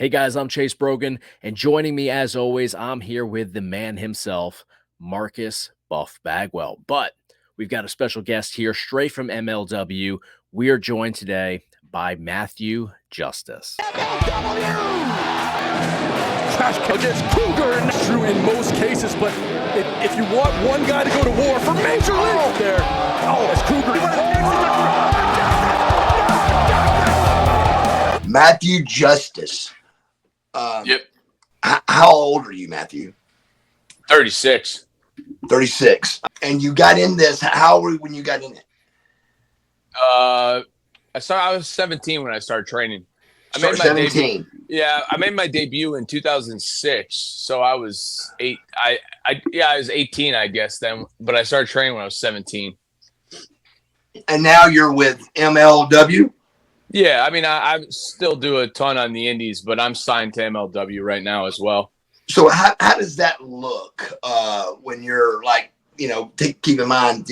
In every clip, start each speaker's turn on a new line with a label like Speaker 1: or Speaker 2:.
Speaker 1: Hey guys, I'm Chase Brogan, and joining me as always, I'm here with the man himself, Marcus Buff Bagwell. But we've got a special guest here straight from MLW. We are joined today by Matthew Justice.
Speaker 2: Trash against Cougar, and true in most cases, but if you want one guy to go to war for Major League there, it's Cougar.
Speaker 3: Matthew Justice.
Speaker 4: Yep.
Speaker 3: How old are you, Matthew?
Speaker 4: 36.
Speaker 3: 36. And you got in this. How old were you when you got in it?
Speaker 4: I was 17 when I started training. I made my
Speaker 3: 17.
Speaker 4: I made my debut in 2006. So I was 8. I was 18, I guess then. But I started training when I was 17.
Speaker 3: And now you're with MLW.
Speaker 4: Yeah, I mean, I still do a ton on the indies, but I'm signed to MLW right now as well.
Speaker 3: So how does that look when you're like, keep in mind,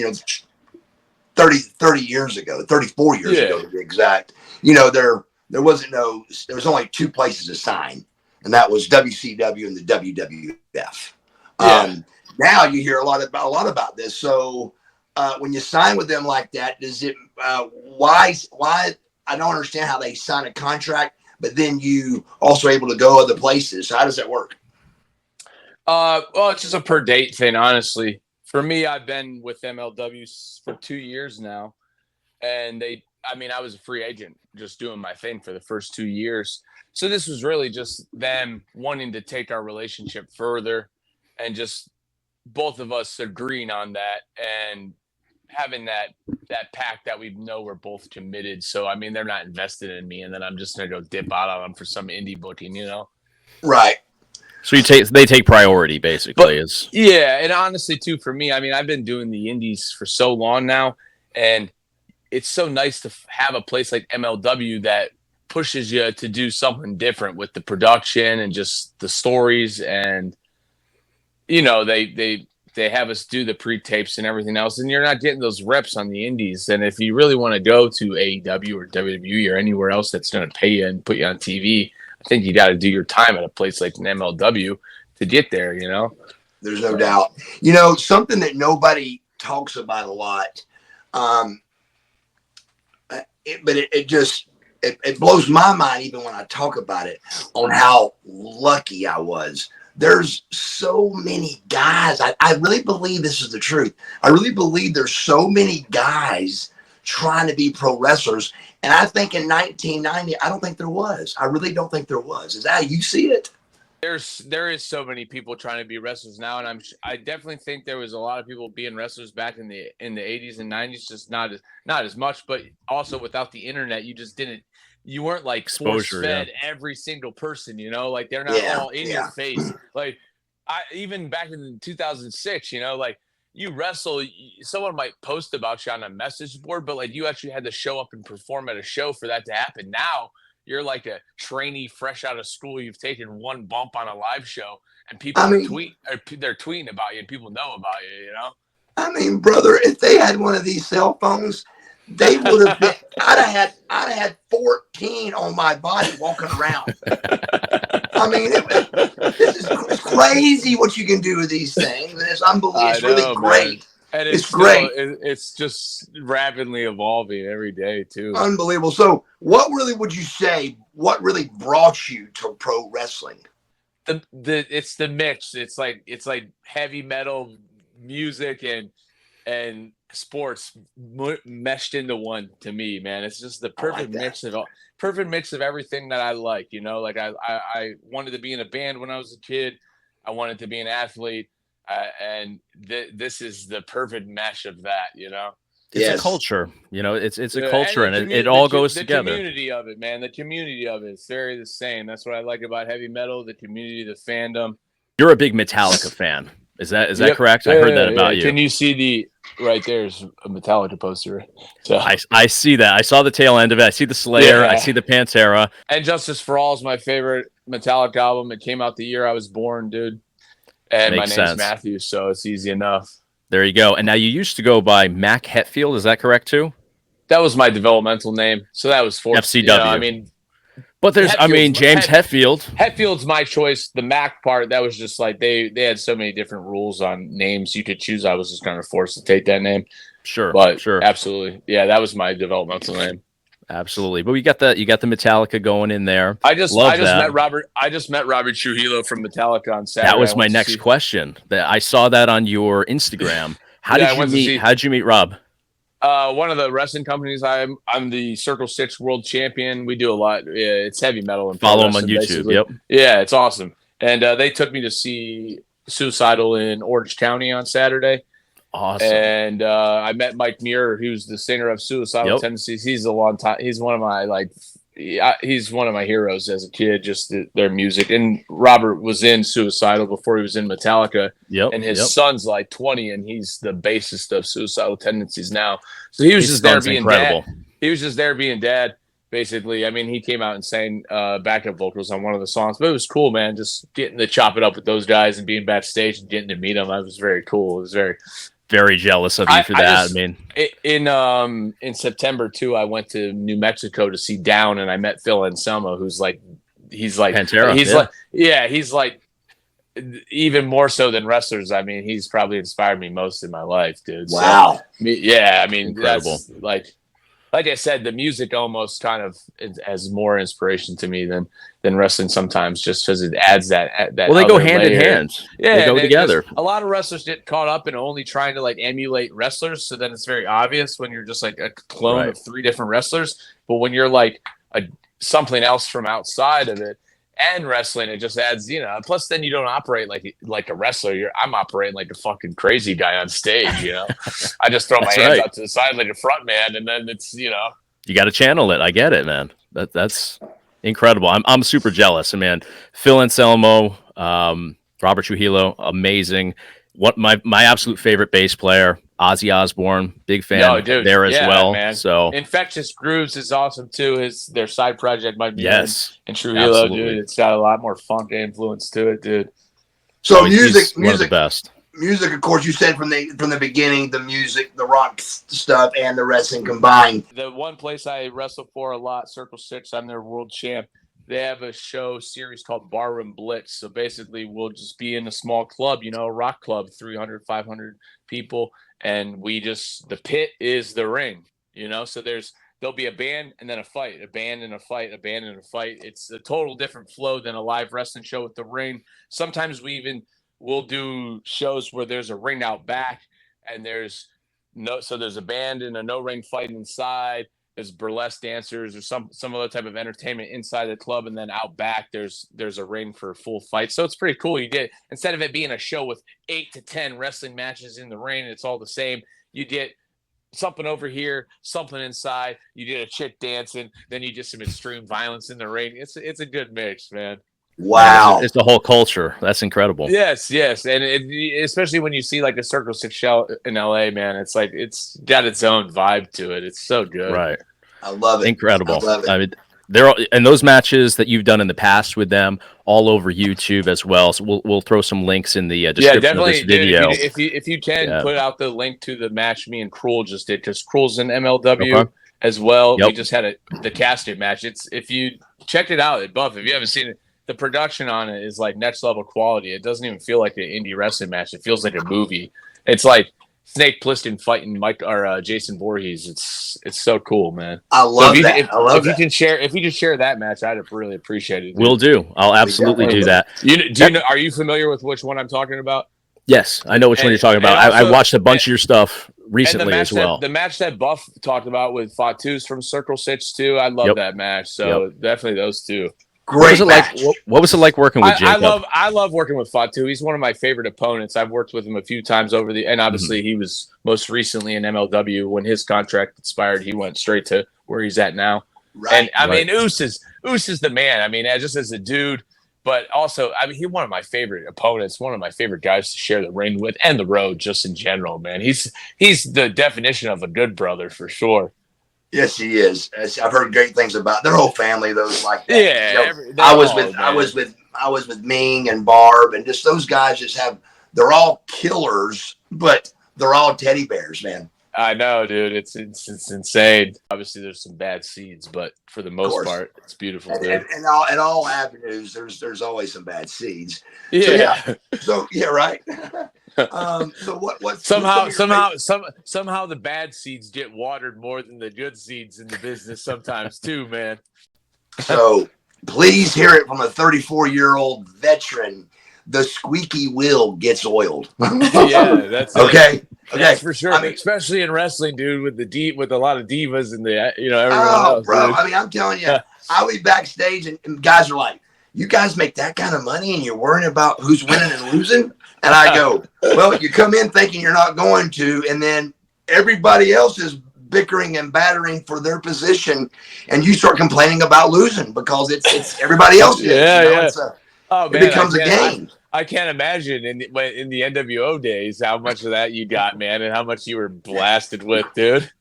Speaker 3: 30 years ago, 34 years ago to be exact, there was only two places to sign, and that was WCW and the WWF. Now you hear a lot about this. So when you sign with them like that, does it why I don't understand how they sign a contract, but then you also able to go other places. So how does that work?
Speaker 4: Well, it's just a per date thing, honestly. For me, I've been with MLW for 2 years now, and I was a free agent, just doing my thing for the first 2 years. So this was really just them wanting to take our relationship further, and just both of us agreeing on that and having that pact that we know we're both committed. So, I mean, they're not invested in me, and then I'm just going to go dip out on them for some indie booking,
Speaker 3: Right.
Speaker 1: So they take priority, basically.
Speaker 4: Yeah, and honestly, too, for me, I mean, I've been doing the indies for so long now, and it's so nice to have a place like MLW that pushes you to do something different with the production and just the stories, and they have us do the pre-tapes and everything else, and you're not getting those reps on the indies. And if you really want to go to AEW or WWE or anywhere else that's going to pay you and put you on TV, I think you got to do your time at a place like an MLW to get there,
Speaker 3: There's no doubt. Something that nobody talks about a lot, but it blows my mind even when I talk about it, on how lucky I was. There's so many guys. I really believe this is the truth. I really believe there's so many guys trying to be pro wrestlers. And I think in 1990, I don't think there was. I really don't think there was. Is that how you see it?
Speaker 4: There is so many people trying to be wrestlers now, and I definitely think there was a lot of people being wrestlers back in the 80s and 90s, just not as much. But also without the internet, you weren't like force fed every single person, like they're not all in your face. Like even back in 2006, like you wrestle, someone might post about you on a message board, but like you actually had to show up and perform at a show for that to happen. Now you're like a trainee fresh out of school. You've taken one bump on a live show, and people they're tweeting about you, and people know about you,
Speaker 3: I mean, brother, if they had one of these cell phones, they would have been. I'd have had 14 on my body walking around. I mean, it's crazy what you can do with these things, and it's unbelievable. It's really great.
Speaker 4: Man. And it's
Speaker 3: great.
Speaker 4: It's just rapidly evolving every day too.
Speaker 3: Unbelievable. So, what really would you say? What really brought you to pro wrestling?
Speaker 4: It's the mix. It's like heavy metal music and sports meshed into one. To me, man, it's just the perfect mix of everything that I like. Like I wanted to be in a band when I was a kid. I wanted to be an athlete, and this is the perfect mesh of that.
Speaker 1: It's a culture. It's a culture, and it all goes together.
Speaker 4: The community of it, man. The community of it is very the same. That's what I like about heavy metal. The community, the fandom.
Speaker 1: You're a big Metallica fan. Is that correct? I heard that about you.
Speaker 4: Can you see right there's a Metallica poster? So
Speaker 1: I see that. I saw the tail end of it. I see the Slayer. I see the Pantera.
Speaker 4: And Justice for All is my favorite Metallica album. It came out the year I was born, dude. And my name's Matthew, so it's easy enough.
Speaker 1: There you go. And now you used to go by Mac Hetfield. Is that correct too?
Speaker 4: That was my developmental name. So that was for
Speaker 1: FCW.
Speaker 4: I mean,
Speaker 1: But there's, James Hetfield.
Speaker 4: Hetfield's my choice. The Mac part, that was just like they had so many different rules on names you could choose. I was just kind of forced to take that name.
Speaker 1: Sure,
Speaker 4: but
Speaker 1: sure,
Speaker 4: absolutely, yeah, that was my developmental name.
Speaker 1: Absolutely, but you got the Metallica going in there.
Speaker 4: I just met Robert Trujillo from Metallica on Saturday.
Speaker 1: That was my next question. I saw that on your Instagram. How did you meet Rob?
Speaker 4: One of the wrestling companies. I'm the Circle 6 World Champion. We do a lot. Yeah, it's heavy metal and
Speaker 1: follow him on YouTube. Basically. Yep.
Speaker 4: Yeah, it's awesome. And they took me to see Suicidal in Orange County on Saturday.
Speaker 1: Awesome.
Speaker 4: And I met Mike Muir, who's the singer of Suicidal Tendencies. He's a long time. He's one of my he's one of my heroes as a kid. Just their music. And Robert was in Suicidal before he was in Metallica.
Speaker 1: Yep.
Speaker 4: And his son's like 20, and he's the bassist of Suicidal Tendencies now. So he was just there being incredible. Dad. He was just there being dad. Basically, I mean, he came out and sang backup vocals on one of the songs, but it was cool, man. Just getting to chop it up with those guys and being backstage and getting to meet them. I was very cool. It was very
Speaker 1: jealous of you for that.
Speaker 4: In September too, I went to New Mexico to see Down, and I met Phil Anselmo, he's like
Speaker 1: Pantera.
Speaker 4: He's like even more so than wrestlers. I mean, he's probably inspired me most in my life, dude.
Speaker 3: Wow.
Speaker 4: So, yeah, I mean,
Speaker 1: incredible.
Speaker 4: That's like I said, the music almost kind of has more inspiration to me than wrestling sometimes, just because it adds that.
Speaker 1: Well, they go hand in hand.
Speaker 4: Yeah,
Speaker 1: they go together.
Speaker 4: A lot of wrestlers get caught up in only trying to like emulate wrestlers, so then it's very obvious when you're just like a clone of 3 different wrestlers. But when you're like something else from outside of it and wrestling, it just adds, plus then you don't operate like a wrestler. I'm operating like a fucking crazy guy on stage, I just throw my hands out to the side like a front man, and then it's, You
Speaker 1: got to channel it. I get it, man. That's incredible. I'm super jealous. And man, Phil Anselmo, Robert Trujillo, amazing. What my absolute favorite bass player, Ozzy Osbourne, big fan there as well. Man. So
Speaker 4: Infectious Grooves is awesome too. Their side project might be
Speaker 1: and
Speaker 4: Trujillo, absolutely. Dude. It's got a lot more funk influence to it, dude.
Speaker 3: So music,
Speaker 1: one of the best.
Speaker 3: Music, of course, you said from the beginning, the music, the rock stuff, and the wrestling combined.
Speaker 4: The one place I wrestle for a lot, Circle 6, I'm their world champ. They have a show series called Barroom Blitz. So basically, we'll just be in a small club, a rock club, 300, 500 people. And the pit is the ring, So there'll be a band and then a fight, a band and a fight, a band and a fight. It's a total different flow than a live wrestling show with the ring. Sometimes we'll do shows where there's a ring out back and there's a band and a no ring fight inside. There's burlesque dancers or some other type of entertainment inside the club, and then out back there's a ring for a full fight. So it's pretty cool. You get, instead of it being a show with 8 to 10 wrestling matches in the ring, it's all the same. You get something over here, something inside. You get a chick dancing, then you get some extreme violence in the ring. It's a good mix, man.
Speaker 3: Wow,
Speaker 1: it's the whole culture. That's incredible.
Speaker 4: Yes, and especially when you see like a Circle 6 show in LA, man, it's like it's got its own vibe to it. It's so good.
Speaker 1: Right.
Speaker 3: I love it.
Speaker 1: Incredible.
Speaker 3: I love it.
Speaker 1: I mean, and those matches that you've done in the past with them all over YouTube as well. So we'll throw some links in the description of this video.
Speaker 4: Dude, if you can put out the link to the match me and Cruel just did, because Cruel's in MLW as well. Yep. We just had the casket match. If you checked it out at Buff, if you haven't seen it, the production on it is like next level quality. It doesn't even feel like an indie wrestling match. It feels like a movie. It's like Snake Plissken fighting Jason Voorhees. It's so cool, man.
Speaker 3: I love that. If
Speaker 4: you can share that match, I'd really appreciate it. Dude.
Speaker 1: Will do. I'll absolutely do that.
Speaker 4: Are you familiar with which one I'm talking about?
Speaker 1: Yes, I know which one you're talking about. Also, I watched a bunch of your stuff recently as well.
Speaker 4: The match that Buff talked about with Fatu's from Circle 6 too. I love that match. So definitely those two.
Speaker 3: Great.
Speaker 1: What was it like working with Jacob?
Speaker 4: I love working with Fatu. He's one of my favorite opponents. I've worked with him a few times and obviously he was most recently in MLW. When his contract expired, he went straight to where he's at now. Right. And I mean, Oos is the man. I mean, just as a dude, but also, I mean, he's one of my favorite opponents, one of my favorite guys to share the ring with and the road just in general, man. He's the definition of a good brother for sure.
Speaker 3: Yes, he is. I've heard great things about their whole family. Those like that.
Speaker 4: Yeah,
Speaker 3: I was with Ming and Barb, and just those guys they're all killers, but they're all teddy bears, man.
Speaker 4: I know, dude. It's insane. Obviously, there's some bad seeds, but for the most part, it's beautiful, dude.
Speaker 3: And all avenues, there's always some bad seeds.
Speaker 4: Yeah.
Speaker 3: So right. So what's
Speaker 4: somehow
Speaker 3: the
Speaker 4: bad seeds get watered more than the good seeds in the business sometimes too, man.
Speaker 3: So please hear it from a 34-year-old veteran. The squeaky wheel gets oiled.
Speaker 4: Yeah, that's
Speaker 3: okay. Okay,
Speaker 4: that's for sure. I mean, especially in wrestling, dude, with a lot of divas and everyone else.
Speaker 3: Bro,
Speaker 4: dude.
Speaker 3: I mean, I'm telling you, I'll be backstage and guys are like, "You guys make that kind of money and you're worrying about who's winning and losing?" And I go, "Well, you come in thinking you're not going to, and then everybody else is bickering and battering for their position, and you start complaining about losing because it's everybody else."
Speaker 4: Yeah.
Speaker 3: It becomes a game.
Speaker 4: I can't imagine in the NWO days how much of that you got, man, and how much you were blasted with, dude.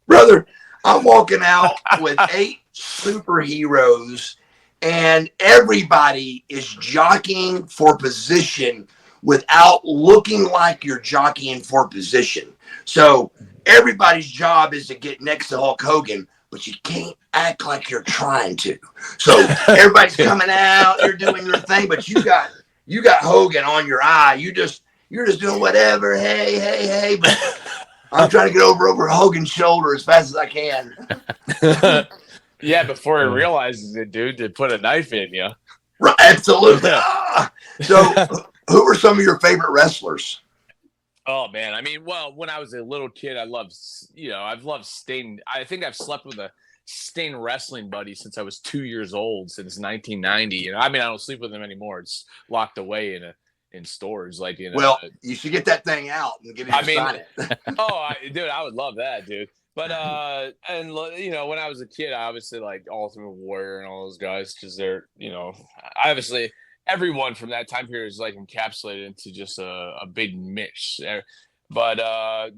Speaker 3: Brother, I'm walking out with 8 superheroes, and everybody is jockeying for position without looking like you're jockeying for position. So everybody's job is to get next to Hulk Hogan, but you can't act like you're trying to. So everybody's coming out, you're doing your thing, but you got Hogan on your eye. You're just doing whatever. Hey. But I'm trying to get over Hogan's shoulder as fast as I can.
Speaker 4: Yeah, before he realizes it, dude, to put a knife in you.
Speaker 3: Right, absolutely. So who are some of your favorite wrestlers?
Speaker 4: Oh man, I mean, well, when I was a little kid, I've loved Sting. I think I've slept with a Sting wrestling buddy since I was 2 years old, since 1990. And I mean, I don't sleep with him anymore. It's locked away in stores.
Speaker 3: You should get that thing out and get him to sign it.
Speaker 4: Dude, I would love that, dude. But and when I was a kid, I obviously liked Ultimate Warrior and all those guys because they're obviously everyone from that time period is like encapsulated into just a big mix. But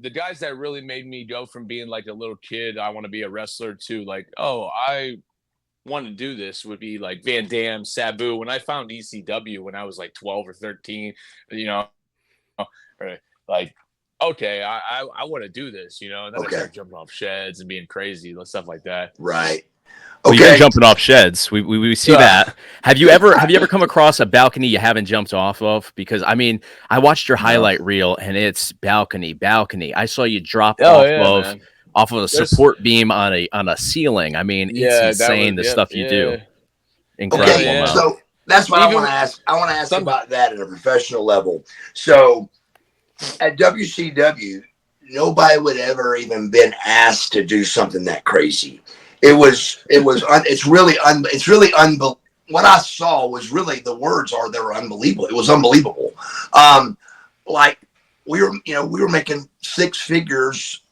Speaker 4: the guys that really made me go from being like a little kid, I want to be a wrestler, to like, oh, I want to do this, would be like Van Dam, Sabu. When I found ECW when I was like 12 or 13, like, okay, I want to do this, and then I started jumping off sheds and being crazy and stuff like that.
Speaker 3: Right.
Speaker 1: Well, you're jumping off sheds. We see that. Have you ever come across a balcony you haven't jumped off of? Because I mean, I watched your highlight reel and it's balcony. I saw you drop off of a support beam on a ceiling. I mean, it's insane the stuff you do. Incredible.
Speaker 3: Okay, so that's what I want to ask. I want to ask about that at a professional level. So at WCW, nobody would ever even been asked to do something that crazy. It's really unbelievable. What I saw was really, the words are, they were unbelievable. It was unbelievable. Like we were making 6 figures.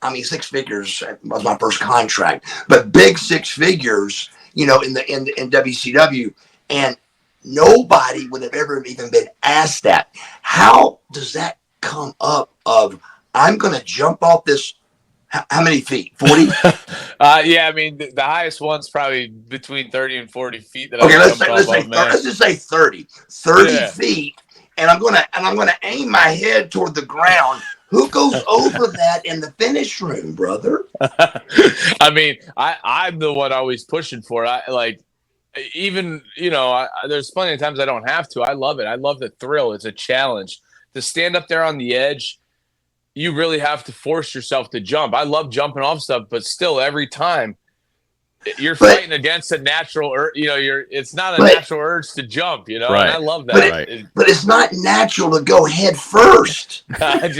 Speaker 3: I mean, 6 figures was my first contract, but big 6 figures, in WCW, and nobody would have ever even been asked that. How does that come up of, I'm going to jump off this? How many feet? 40?
Speaker 4: Yeah, I mean, the highest one's probably between 30 and 40 feet.
Speaker 3: Let's just say 30 feet, and I'm gonna aim my head toward the ground. Who goes over that in the finish room, brother?
Speaker 4: I mean, I'm the one always pushing for it. There's plenty of times I don't have to. I love it. I love the thrill. It's a challenge to stand up there on the edge. You really have to force yourself to jump. I love jumping off stuff, but still, every time you're fighting against a natural urge. It's not a natural urge to jump. Right. And I love that.
Speaker 3: But it's not natural to go head first.
Speaker 4: Head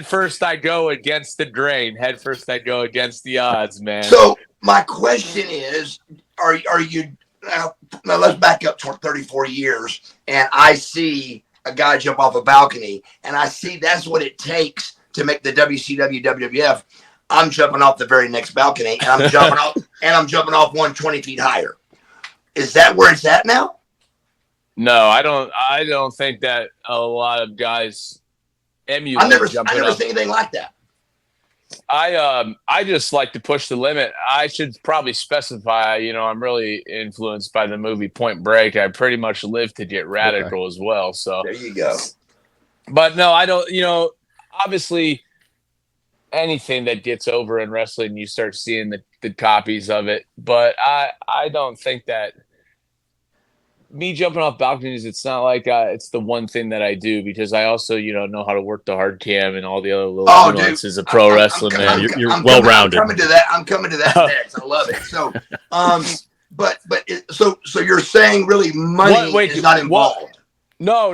Speaker 4: first, I go against the grain. Head first, I go against the odds, man.
Speaker 3: So my question is, are you now? Let's back up to 34 years, and I see a guy jump off a balcony, and I see that's what it takes to make the WCW WWF. I'm jumping off the very next balcony, and I'm jumping off one 20 feet higher. Is that where it's at now?
Speaker 4: No, I don't think that a lot of guys emulate. I never seen
Speaker 3: anything like that.
Speaker 4: I just like to push the limit. I should probably specify, I'm really influenced by the movie Point Break. I pretty much live to get radical as well. So
Speaker 3: there you go.
Speaker 4: But no, I don't, obviously anything that gets over in wrestling, you start seeing the copies of it. But I don't think that me jumping off balconies, it's not like it's the one thing that I do, because I also, know how to work the hard cam and all the other little nuances of pro wrestling, man.
Speaker 1: You're well-rounded.
Speaker 3: I'm coming to that next. I love it. So, so you're saying really money is not involved?
Speaker 4: No.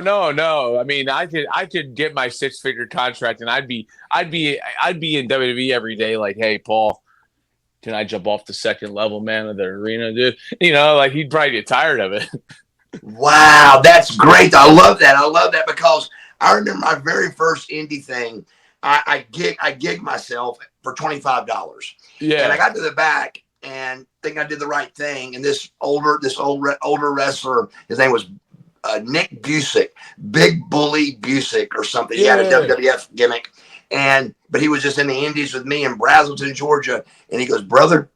Speaker 4: I mean, I could get my 6-figure contract, and I'd be in WWE every day. Like, hey, Paul, can I jump off the second level, man, of the arena, dude? Like, he'd probably get tired of it.
Speaker 3: Wow, that's great. I love that because I remember my very first indie thing. I gig myself for $25.
Speaker 4: Yeah,
Speaker 3: and I got to the back and think I did the right thing. And this older wrestler, his name was Nick Busick, Big Bully Busick or something. He had a WWF gimmick, but he was just in the Indies with me in Brazelton, Georgia. And he goes, brother,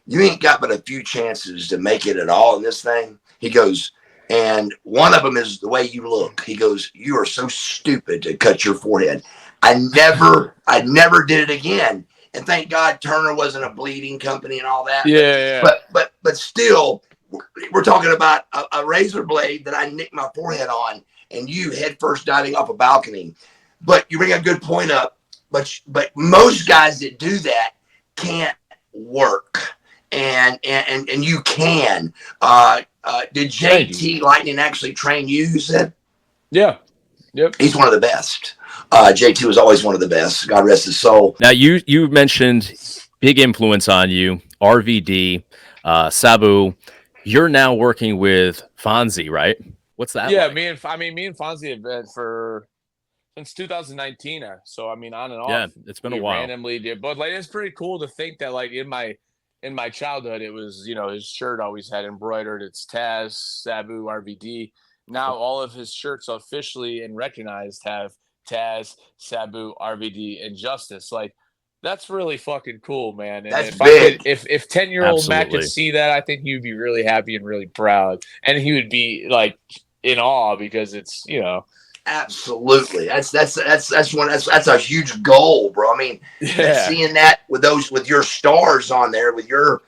Speaker 3: you ain't got but a few chances to make it at all in this thing. He goes, and one of them is the way you look. He goes, you are so stupid to cut your forehead. I never did it again. And thank God Turner wasn't a bleeding company and all that.
Speaker 4: Yeah.
Speaker 3: But still, we're talking about a razor blade that I nicked my forehead on, and you head first diving off a balcony. But you bring a good point up. But most guys that do that can't work, and you can. Did JT Lightning actually train you? You said,
Speaker 4: yeah, yep.
Speaker 3: He's one of the best. JT was always one of the best. God rest his soul.
Speaker 1: Now you mentioned big influence on you, RVD, Sabu. You're now working with Fonzie, right? What's that?
Speaker 4: Yeah,
Speaker 1: like?
Speaker 4: me and Fonzie have been since 2019. So I mean, on and off.
Speaker 1: Yeah, it's been a while.
Speaker 4: Randomly did, but like it's pretty cool to think that like in my childhood, it was his shirt always had embroidered. It's Taz, Sabu, RVD. Now all of his shirts officially and recognized have Taz, Sabu, RVD, and Justice. Like, that's really fucking cool, man. And
Speaker 3: that's big.
Speaker 4: If 10-year-old Matt could see that, I think he would be really happy and really proud, and he would be like in awe because it's
Speaker 3: Absolutely. That's a huge goal, bro. I mean, seeing that with your stars on there, with your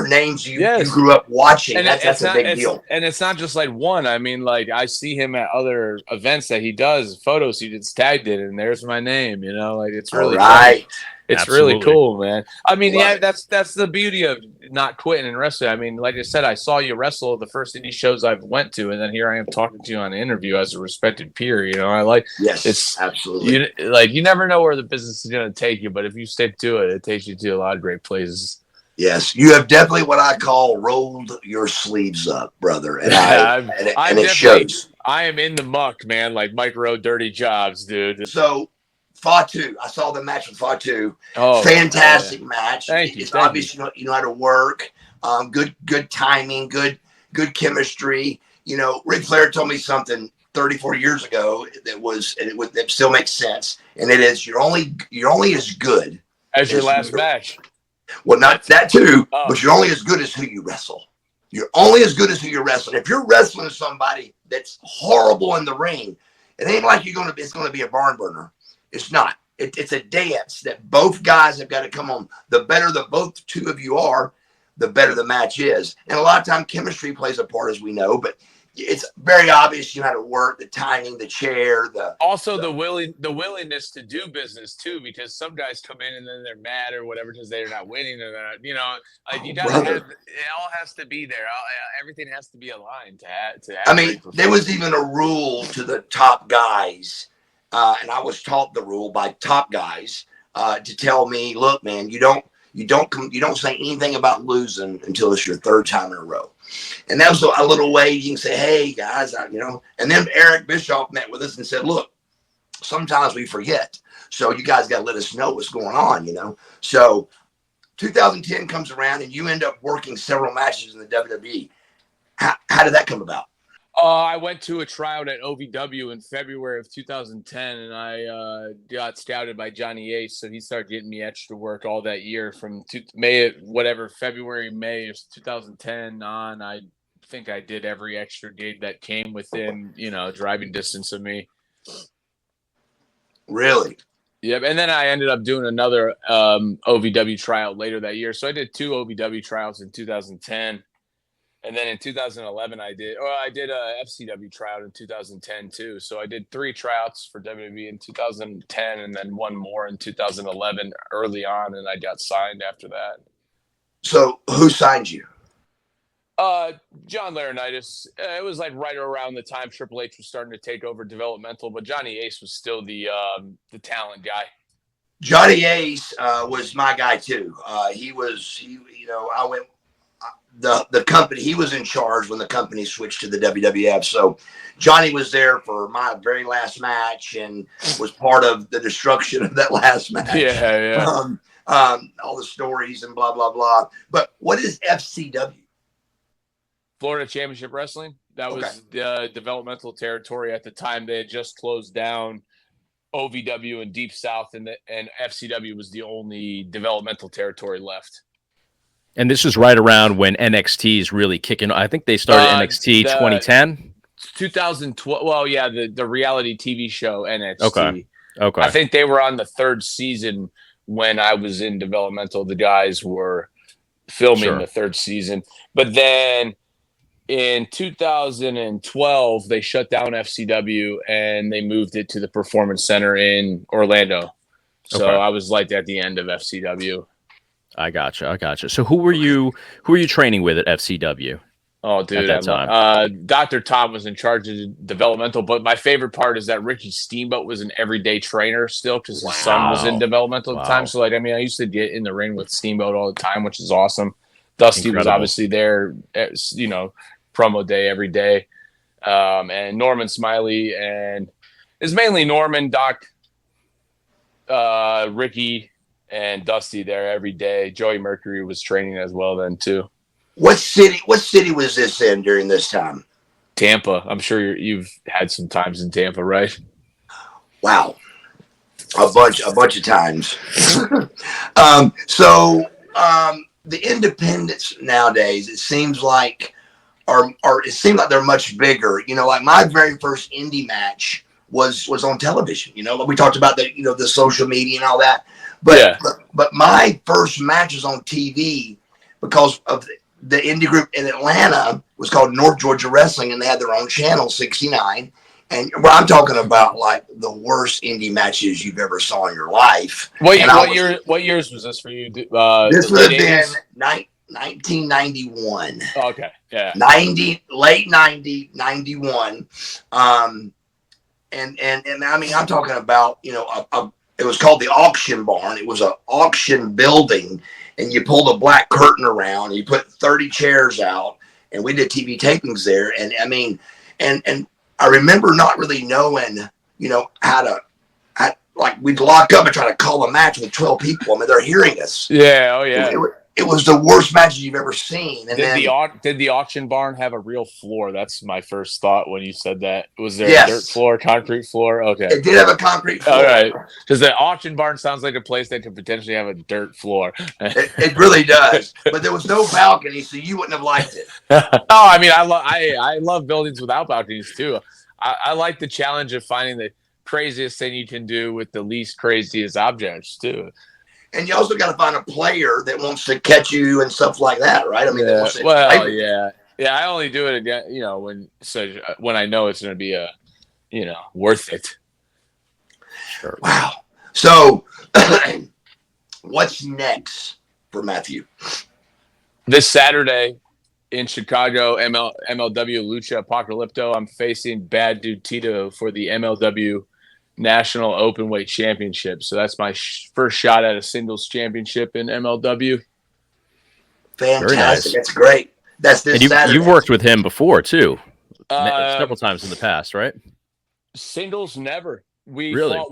Speaker 3: names you grew up watching, and that's a big deal.
Speaker 4: And it's not just like one. I mean, like I see him at other events that he does, photos he just tagged it, and there's my name. Like it's really
Speaker 3: right.
Speaker 4: Cool. It's really cool, man. I mean, that's the beauty of not quitting in wrestling. I mean, like I said, I saw you wrestle the first indie shows I've went to, and then here I am talking to you on an interview as a respected peer. I like
Speaker 3: it's absolutely
Speaker 4: you never know where the business is going to take you, but if you stick to it, it takes you to a lot of great places.
Speaker 3: Yes, you have definitely what I call rolled your sleeves up, brother, and it shows.
Speaker 4: I am in the muck, man, like Mike Rowe, dirty jobs, dude.
Speaker 3: So, Fatu, I saw the match with Fatu. Oh, fantastic match.
Speaker 4: Thank you.
Speaker 3: It's obvious you know how to work. Good timing, good chemistry. Ric Flair told me something 34 years ago that still makes sense, and it is you're only as good
Speaker 4: as your last match.
Speaker 3: Well, not that too, but you're only as good as who you wrestle. You're only as good as who you're wrestling. If you're wrestling somebody that's horrible in the ring, it ain't like it's going to be a barn burner. It's not. It's a dance that both guys have got to come on. The better both two of you are, the better the match is. And a lot of time chemistry plays a part, as we know, but it's very obvious you know how to work the timing, the chair, the
Speaker 4: willingness to do business too, because some guys come in and then they're mad or whatever because they're not winning or that. Like you gotta have it all has to be there. Everything has to be aligned to
Speaker 3: I mean, there was even a rule to the top guys, and I was taught the rule by top guys to tell me, look, man, you don't say anything about losing until it's your third time in a row. And that was a little way you can say, hey, guys, And then Eric Bischoff met with us and said, look, sometimes we forget. So you guys got to let us know what's going on, So 2010 comes around and you end up working several matches in the WWE. How did that come about?
Speaker 4: I went to a tryout at OVW in February of 2010, and I got scouted by Johnny Ace, so he started getting me extra work all that year from February, May of 2010 on. I think I did every extra gig that came within, driving distance of me.
Speaker 3: Really?
Speaker 4: Yep. And then I ended up doing another OVW tryout later that year. So I did 2 OVW tryouts in 2010. And then in 2011, I did a FCW tryout in 2010 too. So I did 3 tryouts for WWE in 2010, and then 1 more in 2011 early on, and I got signed after that.
Speaker 3: So who signed you?
Speaker 4: John Laurinaitis. It was like right around the time Triple H was starting to take over developmental, but Johnny Ace was still the talent guy.
Speaker 3: Johnny Ace was my guy too. I went. The company, he was in charge when the company switched to the WWF. So Johnny was there for my very last match and was part of the destruction of that last match.
Speaker 4: Yeah.
Speaker 3: All the stories and blah, blah, blah. But what is FCW?
Speaker 4: Florida Championship Wrestling. That was the developmental territory at the time. They had just closed down OVW and Deep South, and FCW was the only developmental territory left.
Speaker 1: And this is right around when NXT is really kicking. I think they started NXT 2010.
Speaker 4: 2012. Well, yeah, the reality TV show NXT.
Speaker 1: Okay.
Speaker 4: I think they were on the 3rd season when I was in developmental. The guys were filming the 3rd season. But then in 2012, they shut down FCW and they moved it to the Performance Center in Orlando. So I was like at the end of FCW.
Speaker 1: I gotcha. So who were you training with at FCW?
Speaker 4: Oh, dude,
Speaker 1: at that time?
Speaker 4: Dr. Tom was in charge of developmental, but my favorite part is that Ricky Steamboat was an everyday trainer still because his son was in developmental at the time. So, I used to get in the ring with Steamboat all the time, which is awesome. Dusty was obviously there, promo day every day. And Norman Smiley, and it's mainly Norman, Doc, Ricky, and Dusty there every day. Joey Mercury was training as well then too.
Speaker 3: What city was this in during this time?
Speaker 4: Tampa. I'm sure you've had some times in Tampa, right?
Speaker 3: Wow. A bunch of times. The independents nowadays, it seems like they're much bigger. Like my very first indie match was on television. Like we talked about the social media and all that. But my first match was on TV because of the indie group in Atlanta was called North Georgia Wrestling, and they had their own channel, 69. And I'm talking about like the worst indie matches you've ever saw in your life.
Speaker 4: What years was this for you?
Speaker 3: This would have been 1991.
Speaker 4: Okay, yeah.
Speaker 3: Late 90, 91. And I'm talking about, it was called the auction barn. It was an auction building, and you pulled a black curtain around, and you put 30 chairs out, and we did TV tapings there. And I remember not really knowing, how we'd lock up and try to call a match with 12 people. They're hearing us.
Speaker 4: Yeah. Oh yeah.
Speaker 3: It was the worst matches you've ever seen. And
Speaker 4: did the auction barn have a real floor? That's my first thought when you said that. Was there a dirt floor, concrete floor? Okay.
Speaker 3: It did have a concrete floor.
Speaker 4: All right. Because the auction barn sounds like a place that could potentially have a dirt floor.
Speaker 3: It really does. But there was no balcony, so you wouldn't have liked it.
Speaker 4: I love buildings without balconies too. I like the challenge of finding the craziest thing you can do with the least craziest objects too.
Speaker 3: And you also got to find a player that wants to catch you and stuff like that, right?
Speaker 4: Yeah. I only do it again, when I know it's going to be worth it.
Speaker 3: Sure. Wow. So, what's next for Matthew?
Speaker 4: This Saturday in Chicago, MLW Lucha Apocalypto, I'm facing Bad Dude Tito for the MLW National Openweight Championship. So that's my first shot at a singles championship in MLW.
Speaker 3: Fantastic. Nice. That's great. That's this Saturday.
Speaker 1: You've worked with him before too, several times in the past, right?
Speaker 4: Singles, never. We fought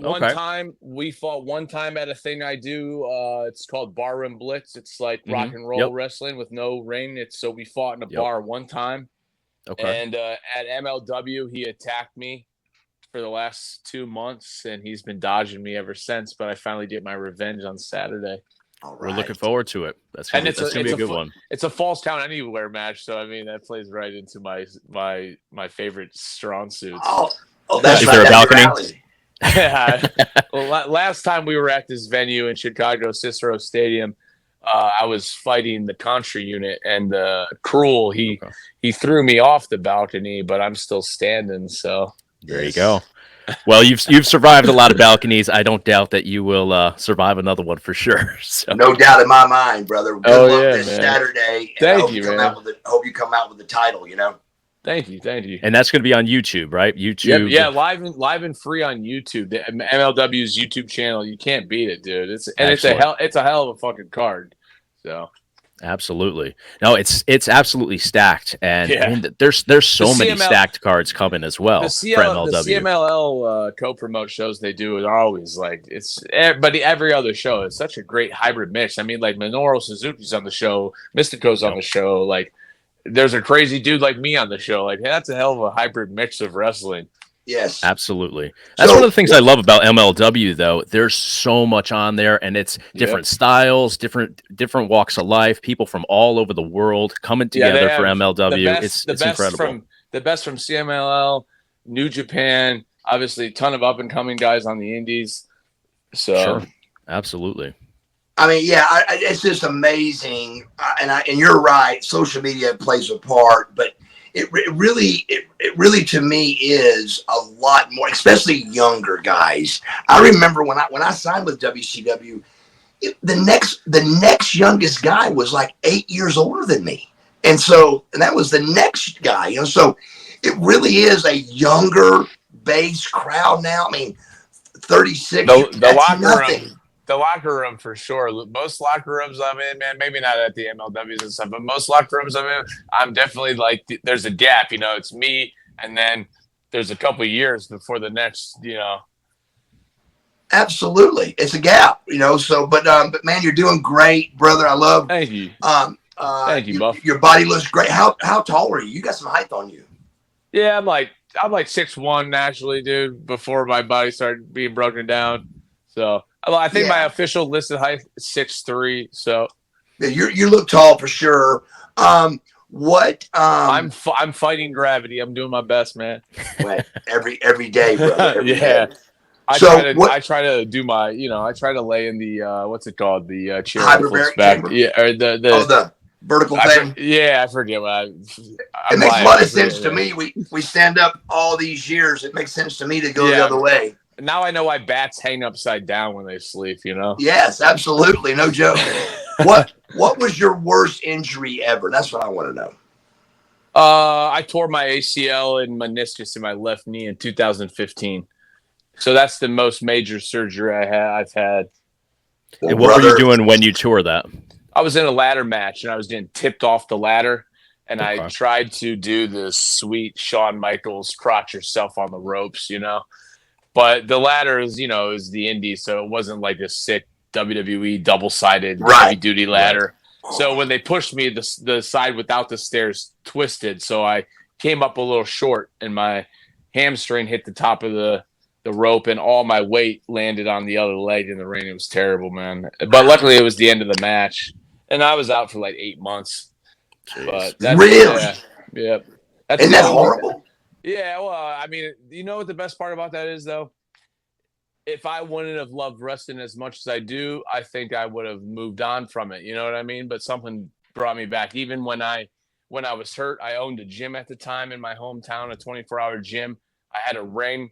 Speaker 4: one time at a thing I do. It's called Barroom Blitz. It's like rock and roll wrestling with no ring. So we fought in a bar one time. Okay. And at MLW, he attacked me for the last 2 months, and he's been dodging me ever since. But I finally get my revenge on Saturday.
Speaker 3: All right.
Speaker 1: We're looking forward to it. That's gonna be a good one.
Speaker 4: It's a Falls Count Anywhere match, so that plays right into my favorite strong suits.
Speaker 3: Oh, that's
Speaker 1: is there a balcony?
Speaker 4: Yeah. Well, last time we were at this venue in Chicago, Cicero Stadium, I was fighting the Contra unit, and Cruel, he threw me off the balcony, but I'm still standing. So
Speaker 1: there you go. Well, you've survived a lot of balconies. I don't doubt that you will survive another one for sure. So.
Speaker 3: No doubt in my mind, brother. Good luck this Saturday. And
Speaker 4: Thank
Speaker 3: I hope
Speaker 4: you,
Speaker 3: come
Speaker 4: man.
Speaker 3: out with hope you come out with the title. You know.
Speaker 4: Thank you.
Speaker 1: And that's going to be on YouTube, right? YouTube.
Speaker 4: Yep, yeah, live and free on YouTube. The MLW's YouTube channel. You can't beat it, dude. It's a hell of a fucking card. So.
Speaker 1: Absolutely. No, it's absolutely stacked, and I mean, there's so many stacked cards coming as well.
Speaker 4: The CMLL co-promote shows they do are always like but every other show is such a great hybrid mix. I mean, like Minoru Suzuki's on the show, Mystico's on the show. Like, there's a crazy dude like me on the show. Like, that's a hell of a hybrid mix of wrestling.
Speaker 3: Yes,
Speaker 1: absolutely. That's one of the things I love about MLW, though. There's so much on there, and it's different styles, different walks of life, people from all over the world coming together for MLW. It's incredible.
Speaker 4: The best from CMLL, New Japan, obviously a ton of up and coming guys on the indies. So,
Speaker 1: sure. Absolutely.
Speaker 3: I mean, yeah, it's just amazing, and you're right. Social media plays a part, but it really to me is a lot more, especially younger guys. I remember when I signed with WCW, the next youngest guy was like 8 years older than me, and that was the next guy. You know, so it really is a younger base crowd now. I mean, 36.
Speaker 4: The locker room for sure. Most locker rooms I'm in, man, maybe not at the MLWs and stuff, but most locker rooms I'm in, I'm definitely like, there's a gap, you know, it's me, and then there's a couple of years before the next, you know.
Speaker 3: Absolutely. It's a gap, you know, so, but man, you're doing great, brother. I love.
Speaker 4: Thank you.
Speaker 3: Thank you, Buff. Your body looks great. How tall are you? You got some height on you.
Speaker 4: Yeah, I'm like 6'1" naturally, dude, before my body started being broken down. So, I think my official listed height is 6'3". So
Speaker 3: yeah, you look tall for sure. I'm
Speaker 4: fighting gravity. I'm doing my best, man.
Speaker 3: Every day, brother. Every day.
Speaker 4: I try to do my, you know, I try to lay in the what's it called, the chair
Speaker 3: hyperbaric chamber.
Speaker 4: Yeah, or the
Speaker 3: vertical thing.
Speaker 4: I forget what.
Speaker 3: It makes a lot of sense to me. We stand up all these years. It makes sense to me to go the other way.
Speaker 4: Now I know why bats hang upside down when they sleep, you know?
Speaker 3: Yes, absolutely. No joke. What was your worst injury ever? That's what I want to know.
Speaker 4: I tore my ACL and meniscus in my left knee in 2015. So that's the most major surgery I've had.
Speaker 1: Well, and what were you doing when you tore that?
Speaker 4: I was in a ladder match, and I was getting tipped off the ladder, and I tried to do the sweet Shawn Michaels crotch yourself on the ropes, you know? But the ladder is, you know, is the indie, so it wasn't like a sick WWE double-sided heavy-duty ladder. Right. So when they pushed me, the side without the stairs twisted, so I came up a little short, and my hamstring hit the top of the rope, and all my weight landed on the other leg in the ring. It was terrible, man. But luckily, it was the end of the match, and I was out for like 8 months. But that's,
Speaker 3: really?
Speaker 4: Yeah.
Speaker 3: Isn't that horrible?
Speaker 4: Yeah, well, I mean, you know what the best part about that is, though? If I wouldn't have loved wrestling as much as I do, I think I would have moved on from it. You know what I mean? But something brought me back. Even when I was hurt, I owned a gym at the time in my hometown, a 24-hour gym. I had a ring,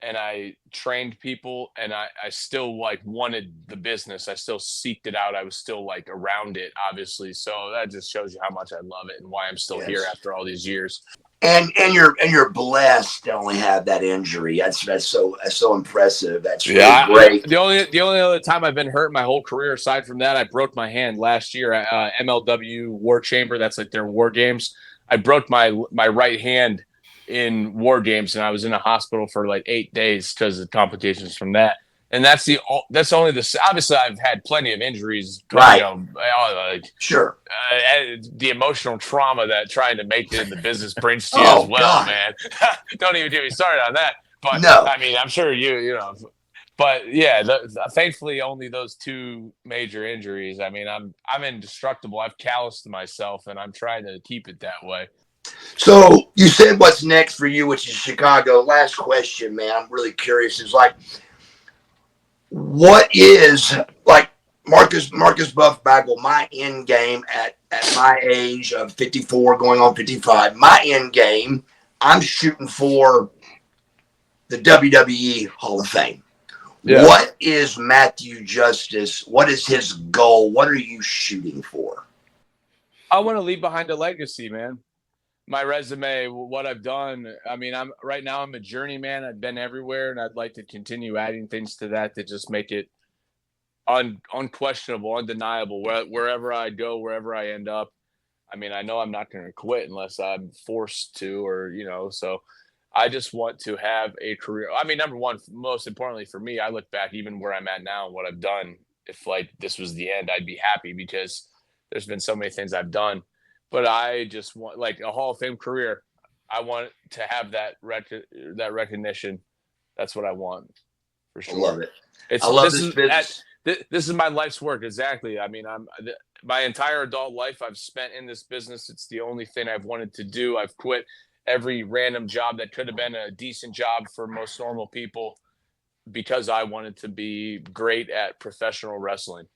Speaker 4: and I trained people, and I still like wanted the business. I still seeked it out. I was still like around it, obviously. So that just shows you how much I love it and why I'm still here after all these years.
Speaker 3: And you're blessed to only have that injury. That's so impressive. That's really great.
Speaker 4: The only other time I've been hurt my whole career, aside from that, I broke my hand last year at MLW War Chamber. That's like their war games. I broke my right hand in war games, and I was in a hospital for like 8 days because of complications from that. And that's only obviously I've had plenty of injuries,
Speaker 3: right?
Speaker 4: You know, like,
Speaker 3: sure.
Speaker 4: The emotional trauma that trying to make it in the business brings to you as well, God. Man. Don't even get me started on that. But no. I mean, I'm sure you know. But yeah, thankfully only those 2 major injuries. I mean, I'm indestructible. I've calloused myself, and I'm trying to keep it that way.
Speaker 3: So you said what's next for you, which is Chicago. Last question, man. I'm really curious. Is like, what is like Marcus Buff Bagwell, my end game at my age of 54 going on 55, my end game, I'm shooting for the WWE Hall of Fame. Yeah. What is Matthew Justice? What is his goal? What are you shooting for?
Speaker 4: I want to leave behind a legacy, man. My resume, what I've done. I mean, I'm a journeyman. I've been everywhere, and I'd like to continue adding things to that to just make it unquestionable, undeniable. Wherever I go, wherever I end up. I mean, I know I'm not going to quit unless I'm forced to, or so I just want to have a career. I mean, number one, most importantly for me, I look back even where I'm at now and what I've done. If like this was the end, I'd be happy because there's been so many things I've done. But I just want like a Hall of Fame career. I want to have that recognition. That's what I want for sure.
Speaker 3: I love it. I love this business.
Speaker 4: This is my life's work. Exactly. I mean, my entire adult life I've spent in this business. It's the only thing I've wanted to do. I've quit every random job that could have been a decent job for most normal people because I wanted to be great at professional wrestling.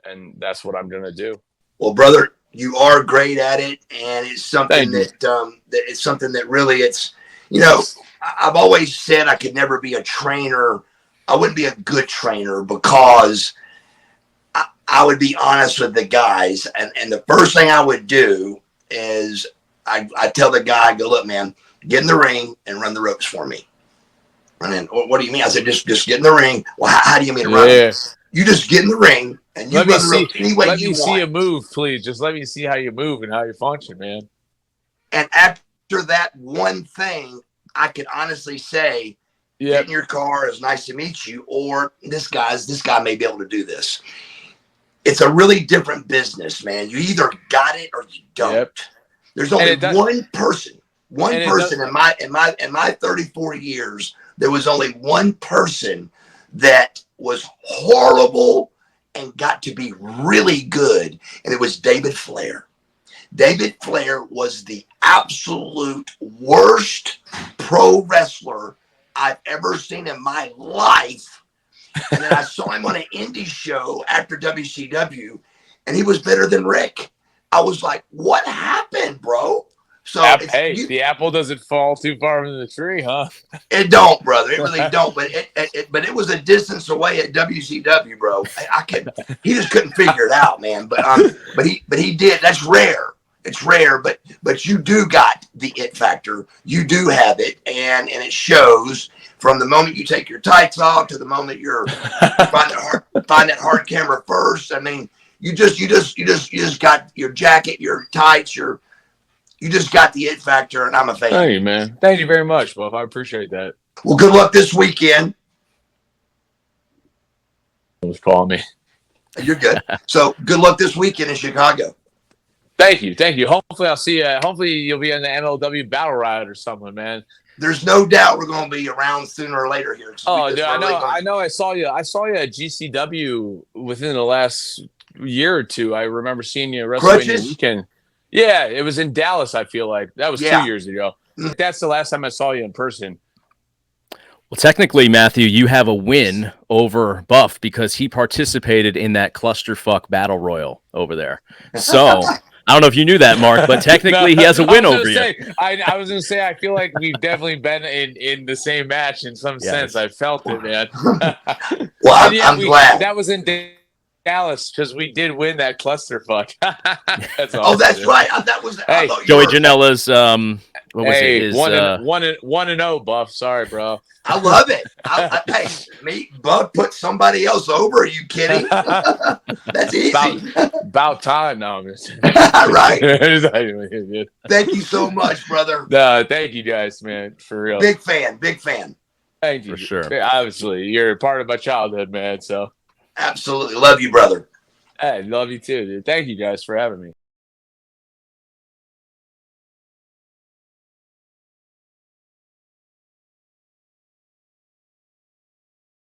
Speaker 4: And that's what I'm going to do.
Speaker 3: Well, brother, you are great at it. And it's something that it's something that really it's, I've always said I could never be a trainer. I wouldn't be a good trainer because I would be honest with the guys. And the first thing I would do is I tell the guy, go, look, man, get in the ring and run the ropes for me. And then, what do you mean? I said, just get in the ring. Well, how do you mean to run? Yeah. You just get in the ring and you run the ropes any way you want.
Speaker 4: Let me see a move, please. Just let me see how you move and how you function, man.
Speaker 3: And after that one thing, I could honestly say, get in your car, it's nice to meet you, or this guy may be able to do this. It's a really different business, man. You either got it or you don't. Yep. There's only one person in my 34 years, there was only one person that was horrible and got to be really good, and it was David Flair. David Flair was the absolute worst pro wrestler I've ever seen in my life. And then I saw him on an indie show after WCW, and he was better than Rick. I was like, what happened, bro? So
Speaker 4: the apple doesn't fall too far from the tree, huh?
Speaker 3: It don't, brother. It really don't. But it was a distance away at WCW, bro. He just couldn't figure it out, man. But he did. That's rare. It's rare, but you do got the it factor. You do have it, and it shows from the moment you take your tights off to the moment you find that hard camera first. I mean, you just got your jacket, your tights, you just got the it factor, and I'm a fan.
Speaker 4: Thank you, man. Thank you very much, Buff. I appreciate that.
Speaker 3: Well, good luck this weekend.
Speaker 4: Just call me.
Speaker 3: You're good. So good luck this weekend in Chicago.
Speaker 4: Thank you. Hopefully I'll see you. Hopefully you'll be in the MLW Battle Riot or something, man.
Speaker 3: There's no doubt we're going to be around sooner or later here.
Speaker 4: Oh, dude, I know. I saw you at GCW within the last year or two. I remember seeing you WrestleMania weekend. Yeah, it was in Dallas, I feel like. That was 2 years ago. That's the last time I saw you in person.
Speaker 1: Well, technically, Matthew, you have a win over Buff because he participated in that clusterfuck battle royal over there. So I don't know if you knew that, Mark, but technically he has a win over you.
Speaker 4: I was going to say, I feel like we've definitely been in the same match in some sense. I felt it, man.
Speaker 3: Well, I'm glad.
Speaker 4: That was in Dallas because we did win that clusterfuck.
Speaker 3: That's awesome, that's right. That was
Speaker 1: Joey Janela's. What was it? His,
Speaker 4: 1-0, Buff. Sorry, bro.
Speaker 3: I love it. Me, Buff, put somebody else over. Are you kidding? That's easy.
Speaker 4: About time now.
Speaker 3: Right. Thank you so much, brother.
Speaker 4: No, thank you guys, man. For real.
Speaker 3: Big fan.
Speaker 4: Thank you.
Speaker 1: For sure.
Speaker 4: Obviously, you're a part of my childhood, man. So.
Speaker 3: Absolutely. Love you, brother.
Speaker 4: Hey, love you too, dude. Thank you guys for having me.